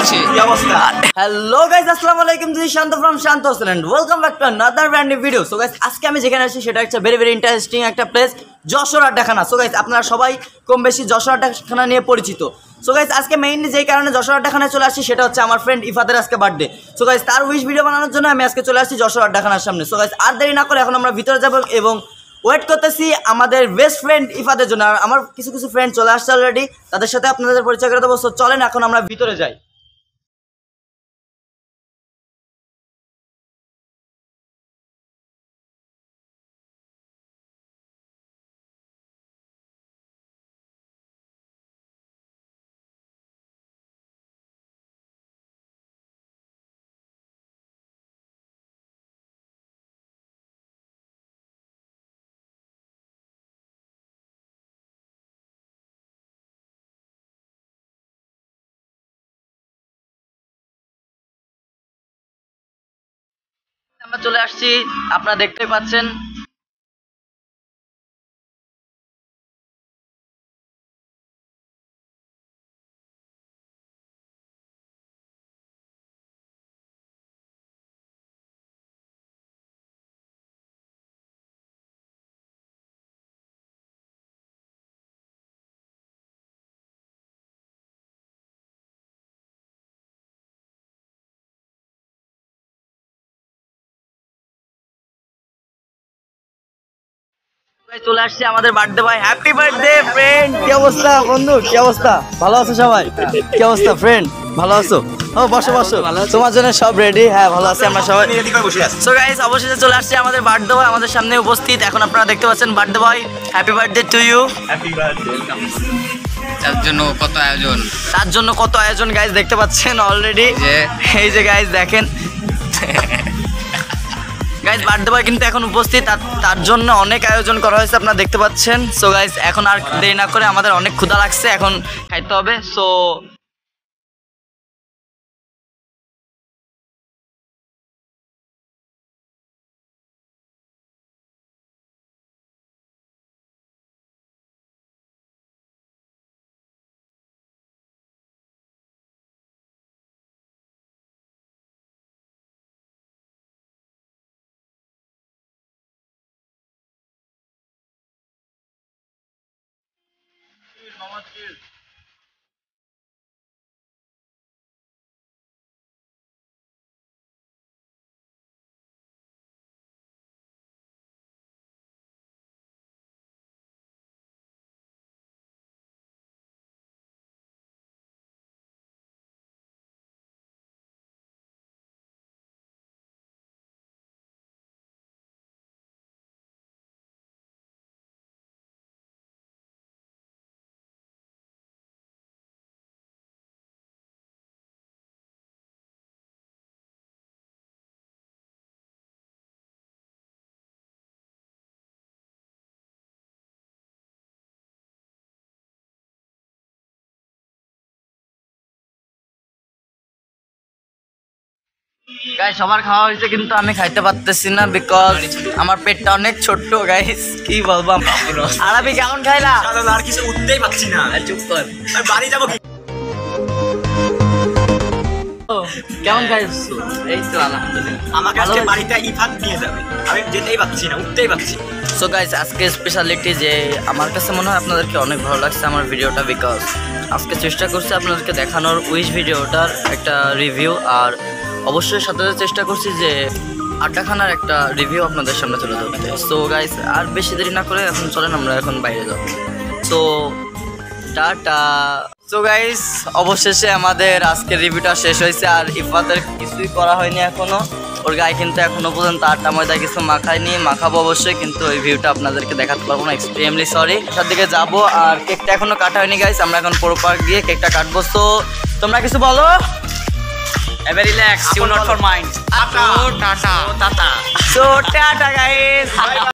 করছি। Hello guys, আসসালামু আলাইকুম। This is Shanto from Shanto Hossain and welcome back to another brand new video. So guys, আজকে আমি যেখানে আছি সেটা হচ্ছে ভেরি ইন্টারেস্টিং একটা place, Jessore Addakhana. So guys, আপনারা সবাই কম বেশি যশোর আড্ডাখানা নিয়ে পরিচিত। সো গাইস, আজকে মেইনলি যেই কারণে যশোর আড্ডাখানায় চলে আসছি সেটা হচ্ছে আমার ফ্রেন্ড ইফাদের আজকে বার্থডে। সো গাইস, তার উইশ ভিডিও বানানোর জন্য আমি আজকে চলে আসছি যশোর আড্ডাখানার সামনে। সো গাইস, আর দেরি না করে এখন আমরা ভিতরে যাব এবং ওয়েট করতেছি আমাদের বেস্ট ফ্রেন্ড ইফাদের জন্য। আর আমার কিছু ফ্রেন্ড চলে আসছে অলরেডি, তাদের সাথে আপনাদের পরিচয় করে দেবো। সো চলেন এখন আমরা ভিতরে যাই। আমরা চলে আসছি, আপনারা দেখতেই পাচ্ছেন। চলে আসছে আমাদের বার্থডে ভাই। Happy birthday friend. কি অবস্থা বন্ধু, কি অবস্থা? ভালো আছো সবাই? কি অবস্থা ফ্রেন্ড, ভালো আছো? ও বসো বসো, তোমার জন্য সব রেডি। হ্যাঁ ভালো আছি আমরা সবাই। সো গাইস, অবশেষে চলে আসছে আমাদের বার্থডে ভাই আমাদের সামনে উপস্থিত। এখন আপনারা দেখতে পাচ্ছেন বার্থডে ভাই। Happy birthday to you. Happy birthday. তার জন্য কত আয়োজন গাইস দেখতে পাচ্ছেন অলরেডি। এই যে গাইস দেখেন গাইস, বার্থডে বয় কিন্তু এখন উপস্থিত, তার জন্য অনেক আয়োজন করা হয়েছে আপনারা দেখতে পাচ্ছেন। সো গাইস, এখন আর দেরি না করে আমাদের অনেক ক্ষুধা লাগছে, এখন খাইতে হবে। সো গাইস, সবার খাওয়া হয়েছে কিন্তু আমি খাইতে পারতেছি না, বিকজ আমার পেটটা অনেক ছোট্ট। গাইস কি বলবো, আরবি কেমন খাইলা? আর কিছু উঠতেই পাচ্ছি না। চুপ কর, বাড়ি যাবো কি? কেমন খাইছো? এই তো আলহামদুলিল্লাহ। আমাকে আজকে বাড়িতে ইফাত নিয়ে যাবে, আমি যেতেই পাচ্ছি না, উঠতেই পাচ্ছি। সো গাইস, আজকে স্পেশালিটি যে আমার কাছে মনে হয় আপনাদেরকে অনেক ভালো লাগছে আমার ভিডিওটা, বিকজ আজকে চেষ্টা করছি আপনাদেরকে দেখানোর উইশ ভিডিওটার একটা রিভিউ, আর অবশ্যই সাথে চেষ্টা করছি যে আড্ডাখানার একটা রিভিউ আপনাদের সামনে তুলে ধরতে। সো গাইস, আর বেশি দেরি না করে এখন চলেন আমরা এখন বাইরে যাব। So tata. সো গাইস, অবশেষে আমাদের আজকের রিভিউটা শেষ হয়েছে, আর ইফাতের কিছুই করা হয়নি এখনো। ওর গায়ে কিন্তু এখনো পর্যন্ত আটা ময়দা কিছু মাখায়নি, মাখাবো অবশ্যই, কিন্তু ওই ভিউটা আপনাদেরকে দেখাতে পারবো না, এক্সট্রিমলি সরি। তার দিকে যাবো, আর কেকটা এখনো কাটা হয়নি গাইস, আমরা এখন পুরো পার্ক গিয়ে কেকটা কাটবো। সো তোমরা কিছু বলো। Relax, you not for mind. Tata. So, tata guys.